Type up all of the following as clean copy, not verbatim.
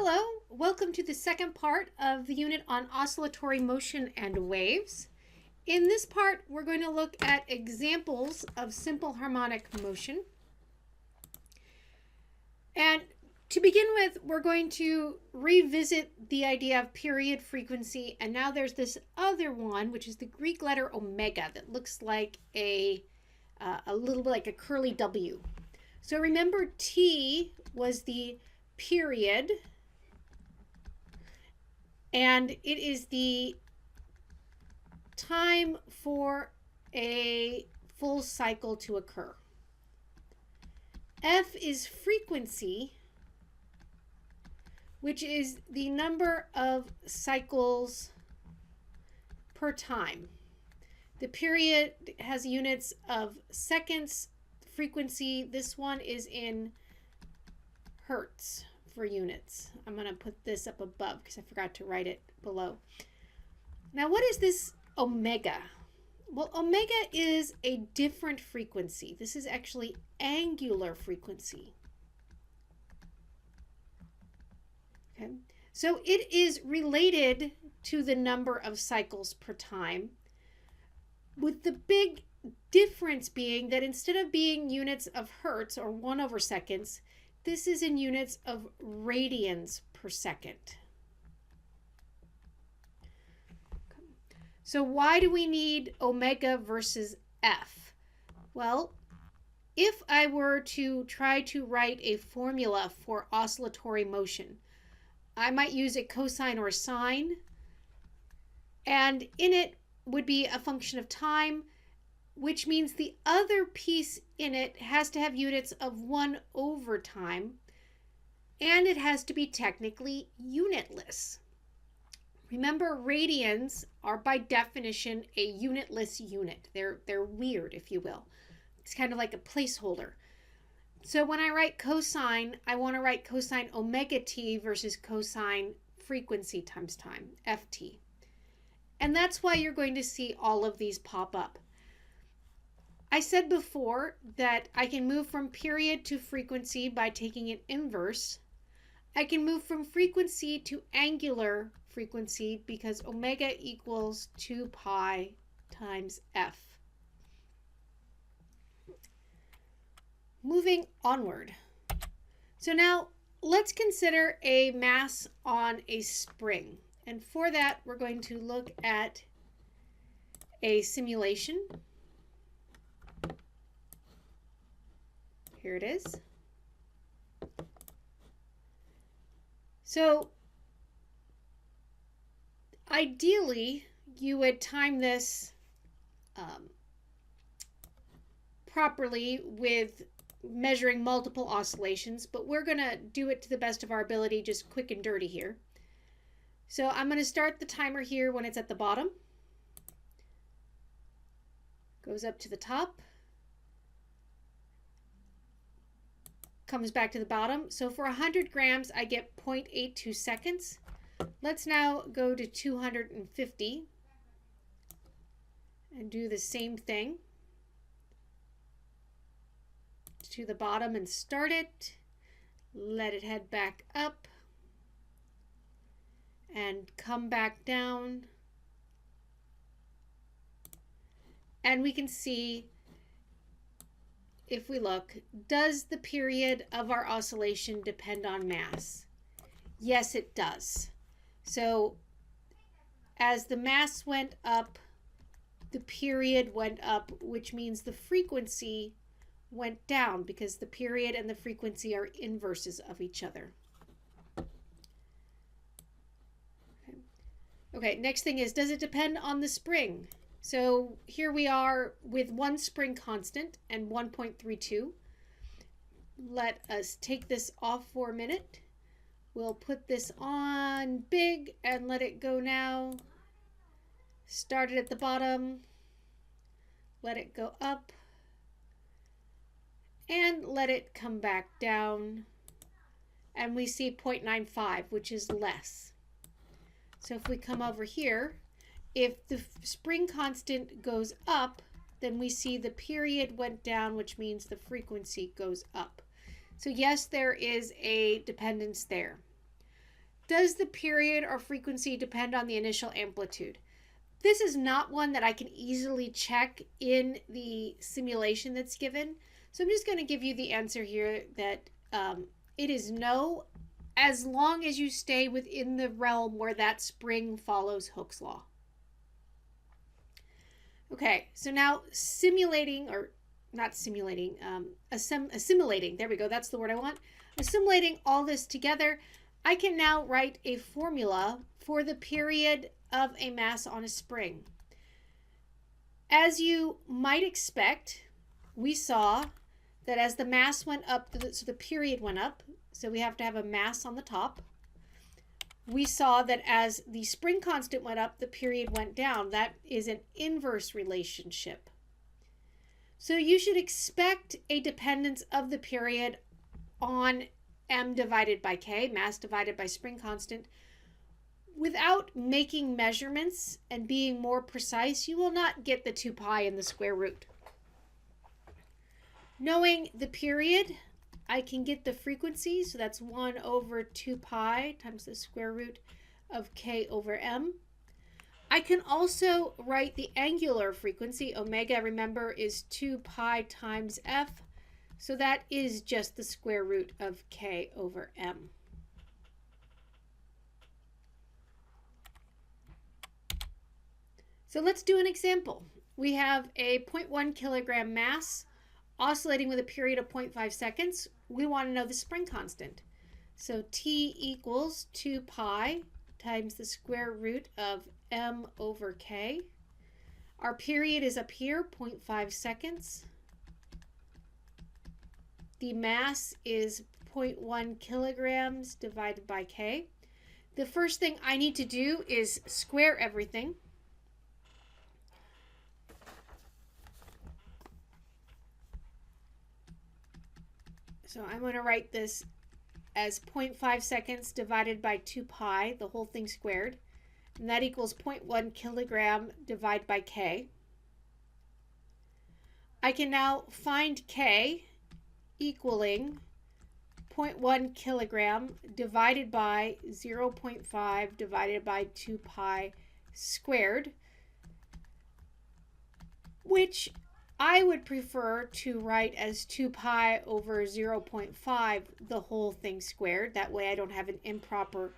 Hello, welcome to the second part of the unit on oscillatory motion and waves. In this part, we're going to look at examples of simple harmonic motion. And to begin with, we're going to revisit the idea of period, frequency, and now there's this other one, which is the Greek letter omega, that looks like a little bit like a curly W. So remember, T was the period, and it is the time for a full cycle to occur. F is frequency, which is the number of cycles per time. The period has units of seconds. Frequency, this one is in hertz for units. I'm going to put this up above because I forgot to write it below. Now, what is this omega? Well, omega is a different frequency. This is actually angular frequency. Okay, so it is related to the number of cycles per time, with the big difference being that instead of being units of hertz or 1/seconds, this is in units of radians per second. So why do we need omega versus F? Well, if I were to try to write a formula for oscillatory motion, I might use a cosine or a sine, and in it would be a function of time, which means the other piece in it has to have units of 1/time, and it has to be technically unitless. Remember, radians are by definition a unitless unit. They're weird, if you will. It's kind of like a placeholder. So when I write cosine, I want to write cosine omega t versus cosine frequency times time, ft. And that's why you're going to see all of these pop up. I said before that I can move from period to frequency by taking an inverse. I can move from frequency to angular frequency because omega equals 2 pi times f. Moving onward. So now let's consider a mass on a spring. And for that, we're going to look at a simulation. Here it is. So ideally, you would time this properly with measuring multiple oscillations, but we're going to do it to the best of our ability, just quick and dirty here. So I'm going to start the timer here when it's at the bottom. Goes up to the top. Comes back to the bottom. So for 100 grams, I get 0.82 seconds. Let's now go to 250 and do the same thing to the bottom and start it. Let it head back up and come back down. And we can see, if we look, does the period of our oscillation depend on mass? Yes, it does. So as the mass went up, the period went up, which means the frequency went down because the period and the frequency are inverses of each other. Okay, next thing is, does it depend on the spring? So here we are with one spring constant and 1.32. Let us take this off for a minute. We'll put this on big and let it go now. Start it at the bottom. Let it go up. And let it come back down. And we see 0.95, which is less. So if we come over here, if the spring constant goes up, then we see the period went down, which means the frequency goes up. So yes, there is a dependence there. Does the period or frequency depend on the initial amplitude? This is not one that I can easily check in the simulation that's given. So I'm just going to give you the answer here that it is no, as long as you stay within the realm where that spring follows Hooke's law. Okay, so now simulating, or not simulating, assimilating, there we go, that's the word I want. Assimilating all this together, I can now write a formula for the period of a mass on a spring. As you might expect, we saw that as the mass went up, so the period went up, so we have to have a mass on the top. We saw that as the spring constant went up, the period went down. That is an inverse relationship. So you should expect a dependence of the period on m divided by k, mass divided by spring constant. Without making measurements and being more precise, you will not get the 2 pi in the square root. Knowing the period, I can get the frequency, so that's 1 over 2 pi times the square root of k over m. I can also write the angular frequency. Omega, remember, is 2 pi times f, so that is just the square root of k over m. So let's do an example. We have a 0.1 kilogram mass oscillating with a period of 0.5 seconds. We want to know the spring constant. So T equals 2 pi times the square root of m over k. Our period is up here, 0.5 seconds. The mass is 0.1 kilograms divided by k. The first thing I need to do is square everything. So I'm going to write this as 0.5 seconds divided by 2 pi, the whole thing squared. And that equals 0.1 kilogram divided by k. I can now find k equaling 0.1 kilogram divided by 0.5 divided by 2 pi squared, which I would prefer to write as 2 pi over 0.5, the whole thing squared. That way I don't have an improper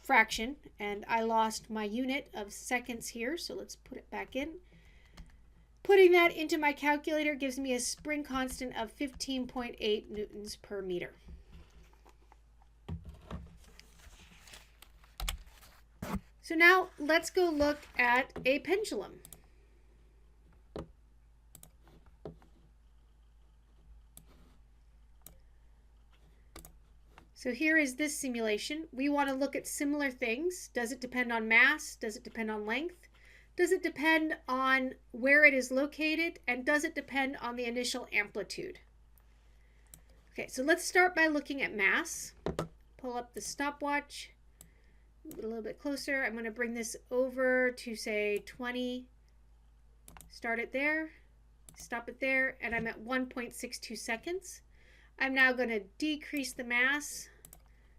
fraction. And I lost my unit of seconds here, so let's put it back in. Putting that into my calculator gives me a spring constant of 15.8 newtons per meter. So now let's go look at a pendulum. So here is this simulation. We want to look at similar things. Does it depend on mass? Does it depend on length? Does it depend on where it is located? And does it depend on the initial amplitude? Okay, so let's start by looking at mass. Pull up the stopwatch, move it a little bit closer. I'm going to bring this over to, say, 20. Start it there, stop it there, and I'm at 1.62 seconds. I'm now going to decrease the mass,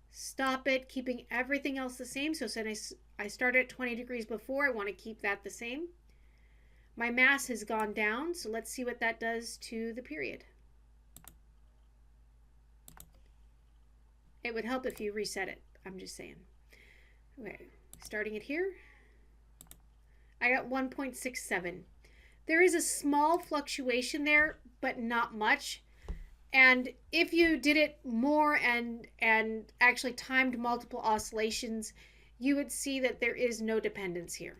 stop it, keeping everything else the same. So since I started at 20 degrees before, I want to keep that the same. My mass has gone down, so let's see what that does to the period. It would help if you reset it, I'm just saying. Okay, starting it here, I got 1.67. There is a small fluctuation there, but not much. And if you did it more and actually timed multiple oscillations, you would see that there is no dependence here.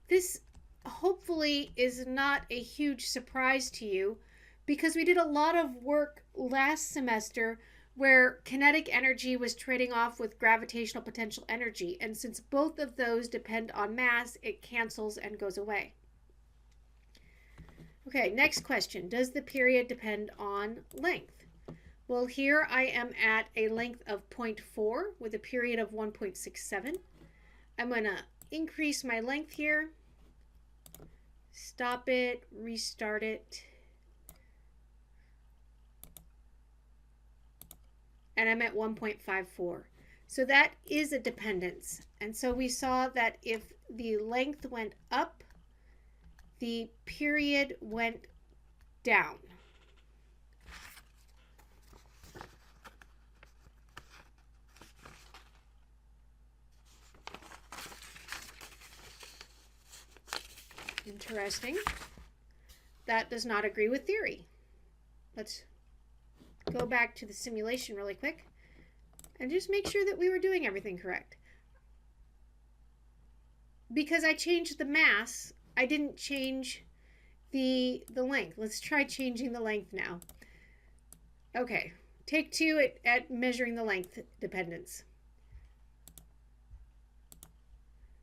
This hopefully is not a huge surprise to you, because we did a lot of work last semester where kinetic energy was trading off with gravitational potential energy. And since both of those depend on mass, it cancels and goes away. Okay, next question. Does the period depend on length? Well, here I am at a length of 0.4 with a period of 1.67. I'm going to increase my length here, stop it, restart it, and I'm at 1.54. So that is a dependence. And so we saw that if the length went up, the period went down. Interesting. That does not agree with theory. Let's go back to the simulation really quick and just make sure that we were doing everything correct. Because I changed the mass, I didn't change the length. Let's try changing the length now. Okay, take 2 at measuring the length dependence.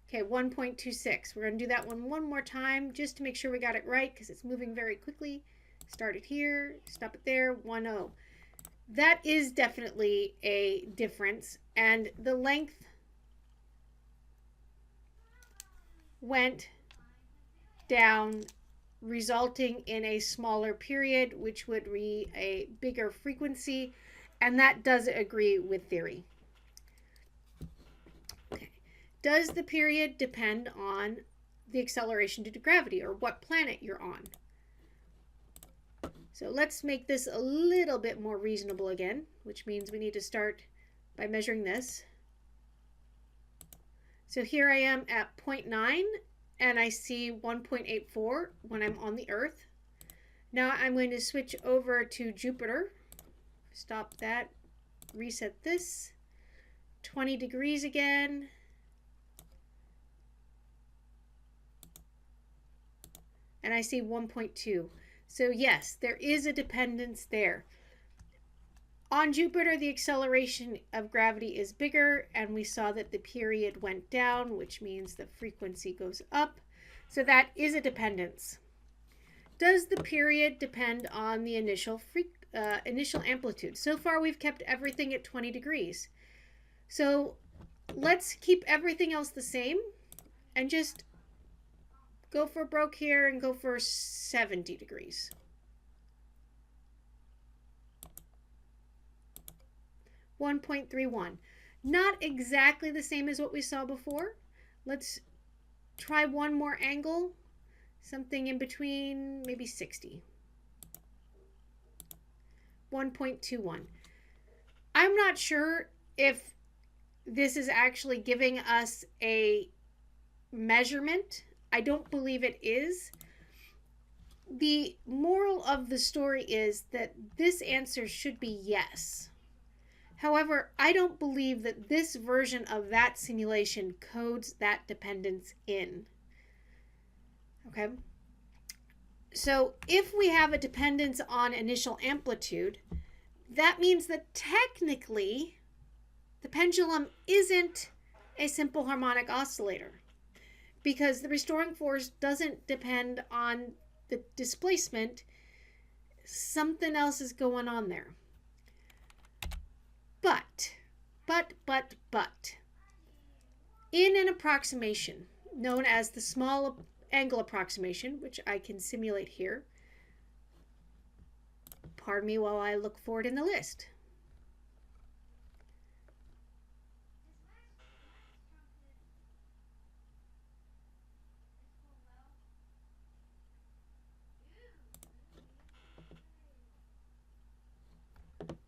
Okay, 1.26. We're going to do that one more time just to make sure we got it right because it's moving very quickly. Start it here, stop it there, 1.0. That is definitely a difference, and the length went down, resulting in a smaller period, which would be a bigger frequency, and that does agree with theory. Okay. Does the period depend on the acceleration due to gravity, or what planet you're on? So let's make this a little bit more reasonable again, which means we need to start by measuring this. So here I am at 0.9, and I see 1.84 when I'm on the Earth. Now I'm going to switch over to Jupiter. Stop that, reset this. 20 degrees again. And I see 1.2. So yes, there is a dependence there. On Jupiter, the acceleration of gravity is bigger, and we saw that the period went down, which means the frequency goes up. So that is a dependence. Does the period depend on the initial amplitude? So far, we've kept everything at 20 degrees. So let's keep everything else the same and just go for broke here and go for 70 degrees. .31. Not exactly the same as what we saw before. Let's try one more angle, something in between, maybe 60. 1.21. I'm not sure if this is actually giving us a measurement. I don't believe it is. The moral of the story is that this answer should be yes. However, I don't believe that this version of that simulation codes that dependence in. Okay? So if we have a dependence on initial amplitude, that means that technically the pendulum isn't a simple harmonic oscillator, because the restoring force doesn't depend on the displacement. Something else is going on there. But, in an approximation known as the small angle approximation, which I can simulate here, pardon me while I look for it in the list.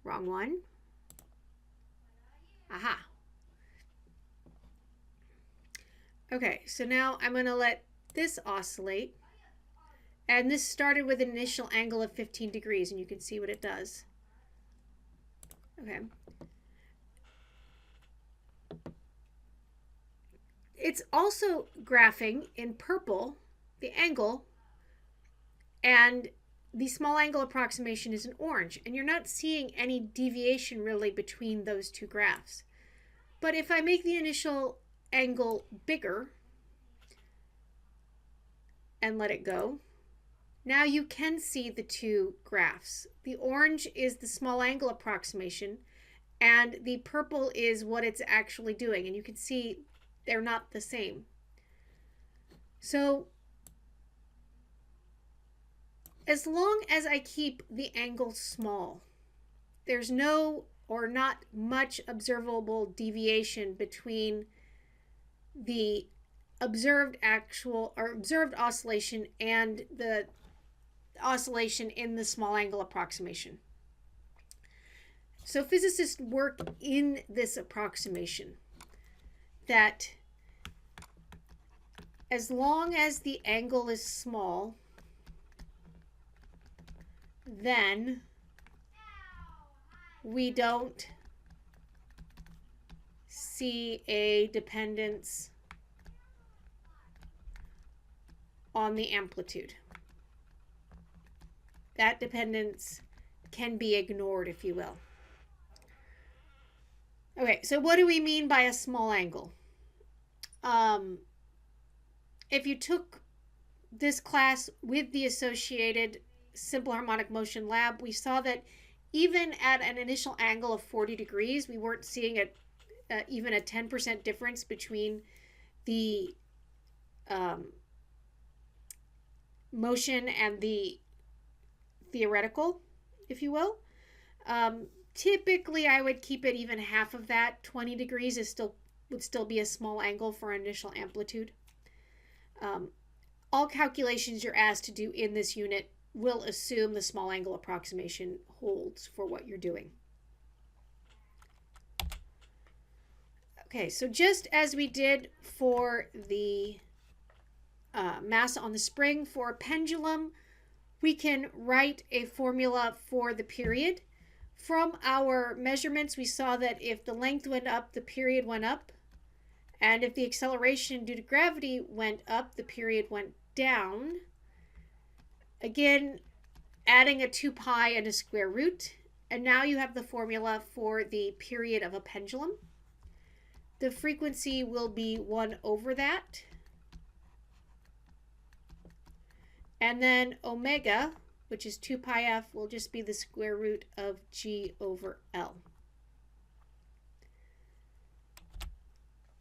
Wrong one. Aha. Okay, so now I'm going to let this oscillate. And this started with an initial angle of 15 degrees, and you can see what it does. Okay. It's also graphing in purple the angle, and the small angle approximation is in orange, and you're not seeing any deviation really between those two graphs. But if I make the initial angle bigger and let it go, now you can see the two graphs. The orange is the small angle approximation, and the purple is what it's actually doing, and you can see they're not the same. So as long as I keep the angle small, there's no or not much observable deviation between the observed oscillation and the oscillation in the small angle approximation. So physicists work in this approximation that as long as the angle is small, then we don't see a dependence on the amplitude. That dependence can be ignored, if you will. Okay, so what do we mean by a small angle? If you took this class with the associated simple harmonic motion lab, we saw that even at an initial angle of 40 degrees, we weren't seeing even a 10% difference between the motion and the theoretical, if you will. Typically, I would keep it even half of that. 20 degrees would still be a small angle for initial amplitude. All calculations you're asked to do in this unit will assume the small angle approximation holds for what you're doing. Okay, so just as we did for the mass on the spring, for a pendulum, we can write a formula for the period. From our measurements, we saw that if the length went up, the period went up. And if the acceleration due to gravity went up, the period went down. Again, adding a 2 pi and a square root. And now you have the formula for the period of a pendulum. The frequency will be 1 over that. And then omega, which is 2 pi f, will just be the square root of g over L.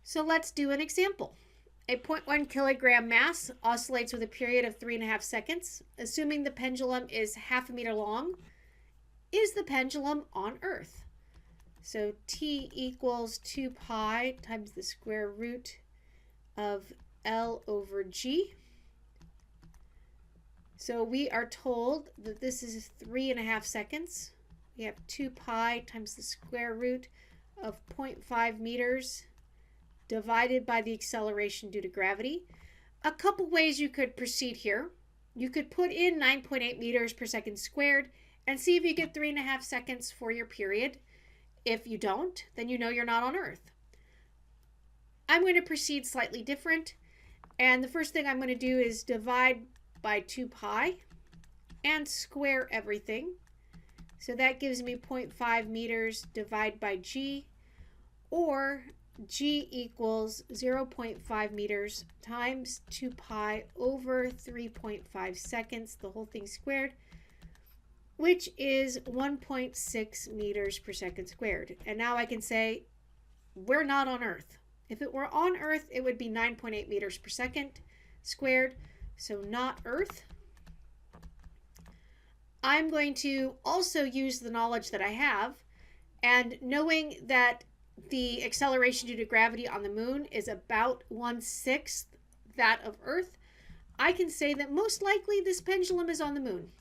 So let's do an example. A 0.1 kilogram mass oscillates with a period of 3.5 seconds. Assuming the pendulum is half a meter long, is the pendulum on Earth? So T equals 2 pi times the square root of L over G. So we are told that this is 3.5 seconds. We have 2 pi times the square root of 0.5 meters divided by the acceleration due to gravity. A couple ways you could proceed here. You could put in 9.8 meters per second squared and see if you get 3.5 seconds for your period. If you don't, then you know you're not on Earth. I'm going to proceed slightly different. And the first thing I'm going to do is divide by 2 pi and square everything. So that gives me 0.5 meters divided by g, or g equals 0.5 meters times 2 pi over 3.5 seconds, the whole thing squared, which is 1.6 meters per second squared. And now I can say we're not on Earth. If it were on Earth, it would be 9.8 meters per second squared, so not Earth. I'm going to also use the knowledge that I have, and knowing that the acceleration due to gravity on the moon is about 1/6 that of Earth, I can say that most likely this pendulum is on the moon.